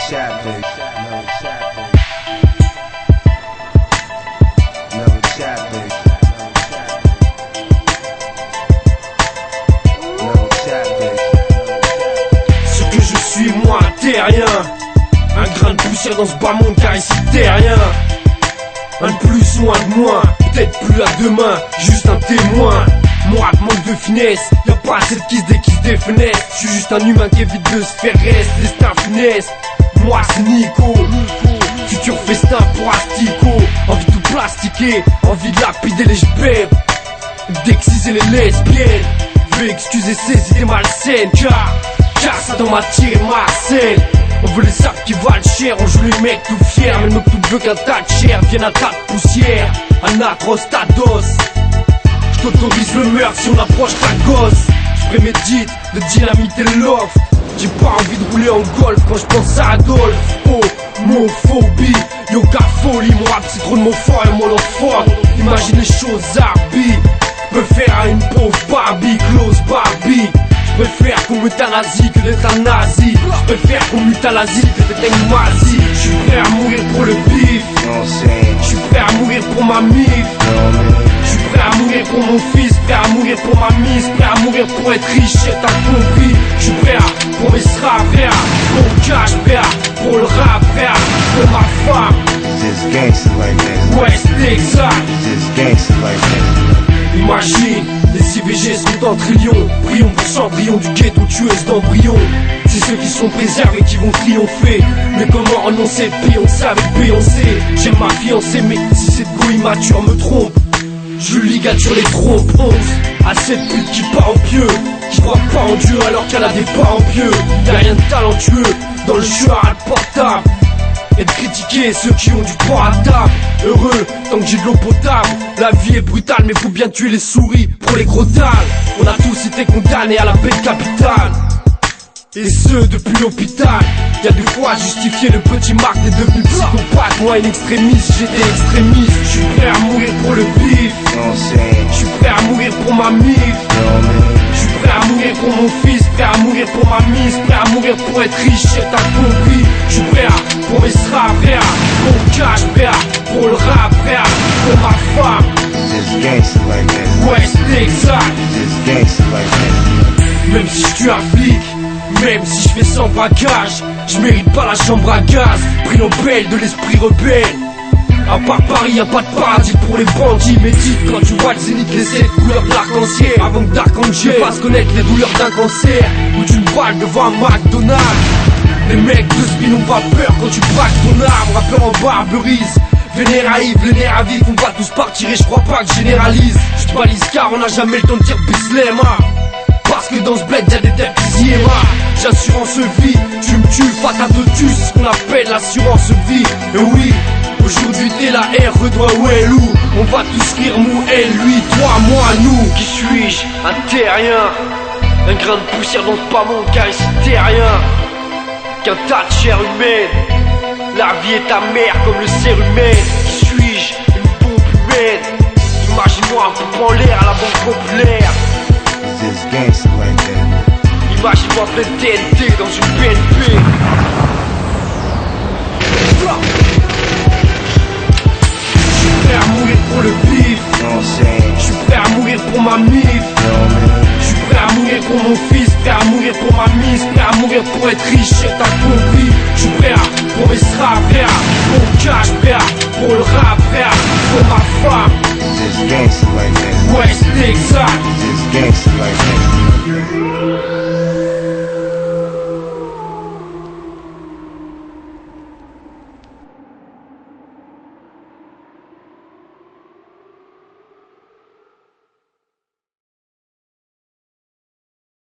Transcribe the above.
chat, bitch. No chat, bitch. No chat, bitch. No chat, bitch. Ce que je suis, moi, un terrien. Un grain de poussière dans ce bas monde, car ici t'es rien. Un de plus ou un de moins, peut-être plus à demain, juste un témoin. Moi, manque de finesse, y'a pas assez de qui se déquisse des fenêtres. Je suis juste un humain qui évite de se faire reste, destin funeste. Moi c'est Nico, futur festin pour Astico. Envie de tout plastiquer, envie de lapider les jbèbs, d'exciser les lesbiennes. Veux excuser ces idées malsaines, car ça dans ma tire et ma scène. On veut les sacs qui valent cher, on joue les mecs tout fiers. Mais le tout veut qu'un tas de chair vienne un tas de poussière. Un atrostados. J't'autorise le meurtre si on approche ta gosse. J'prémédite de dynamiter le loft. J'ai pas envie de rouler en golf quand j'pense à Adolphe. Homophobie, yoga folie. Mon rap c'est trop de mots forts et mon fort. Imagine les choses arbitres. J'peux faire à une pauvre Barbie, close Barbie. J'préfère qu'on m'euthanasie que d'être un nazi. J'préfère qu'on m'euthanasie que d'être un nazi. J'suis prêt à mourir pour le bif. J'suis prêt à mourir pour ma mif. J'suis prêt à mourir pour mon fils, prêt à mourir pour ma mise, prêt à mourir pour être riche, t'as compris. J'suis prêt pour mes straps, prêt pour le cash, prêt pour le rap, prêt pour ma femme. Just gangsta like that. West Texas. Just gangsta like that. Imagine, les IVG sont en trillions. Prions pour Cendrillon du ghetto tueuse d'embryons. C'est ceux qui sont préservés qui vont triompher. Mais comment renoncer Beyoncé avec Beyoncé? J'aime ma fiancée mais si cette go immature me trompe, je ligature les trompes. 11 à cette pute qui part en pieux, qui croit pas en Dieu alors qu'elle a des parents pieux. Y'a rien de talentueux dans le jeu à portable. Et de critiquer ceux qui ont du poids à table. Heureux tant que j'ai de l'eau potable. La vie est brutale mais faut bien tuer les souris pour les gros dalles. On a tous été condamnés à la peine capitale, et ce depuis l'hôpital. Y'a des fois justifié le petit Marc est devenu psychopathe. Moi une extrémiste, j'étais extrémiste. J'suis prêt à mourir pour le bif. J'suis prêt à mourir pour ma mif. J'suis prêt à mourir pour mon fils, prêt à mourir pour ma mise, prêt à mourir pour être riche, t'as compris. J'suis prêt pour mes straps, prêt pour le cash, prêt pour le rap, prêt pour ma femme. Just gangsta like that. West Texas. Just gangsta like that. Même si je tue un flic, même si je fais sans braquage, je mérite pas la chambre à gaz. Prix Nobel de l'esprit rebelle. À part Paris, y'a pas de paradis pour les bandits. Médite quand tu vois le zénith, les 7 couleurs de l'arc-en-ciel. Avant que d'arc-en-ciel fasse connaître les douleurs d'un cancer ou d'une balle devant un McDonald's. Les mecs de spin ont pas peur quand tu braques ton arme. Rappeur en barberise, vénère à Yves, les nerfs à vif. On va tous partir et je crois pas que je généralise. Je te balise car on n'a jamais le temps de dire Bislema. Parce que dans ce bled y'a des têtes qui s'y aiment. J'assurance vie, tu me tues, fatatotus, c'est ce qu'on appelle l'assurance vie. Et oui, aujourd'hui t'es la R, toi où est loup. On va tous rire, mou, elle, lui, toi, moi, nous. Qui suis-je? Un terrien. Un grain de poussière dans ce pas monde, car ici t'es rien qu'un tas de chair humaine. La vie est amère comme le cérumen. Qui suis-je? Une bombe humaine. Imagine-moi un coup en l'air à la banque populaire. Just gangsta like that. Imagine-moi plein de TNT dans une BNP. J'suis prêt à mourir pour le bif. J'suis prêt à mourir pour ma mif. J'suis prêt à mourir pour mon fils, prêt à mourir pour ma mise, prêt à mourir pour être riche, t'as compris. J'suis prêt pour mes straps, prêt pour le cash, prêt pour le rap, prêt pour ma femme. Just gangsta like that. West Texas. Just gangsta like that.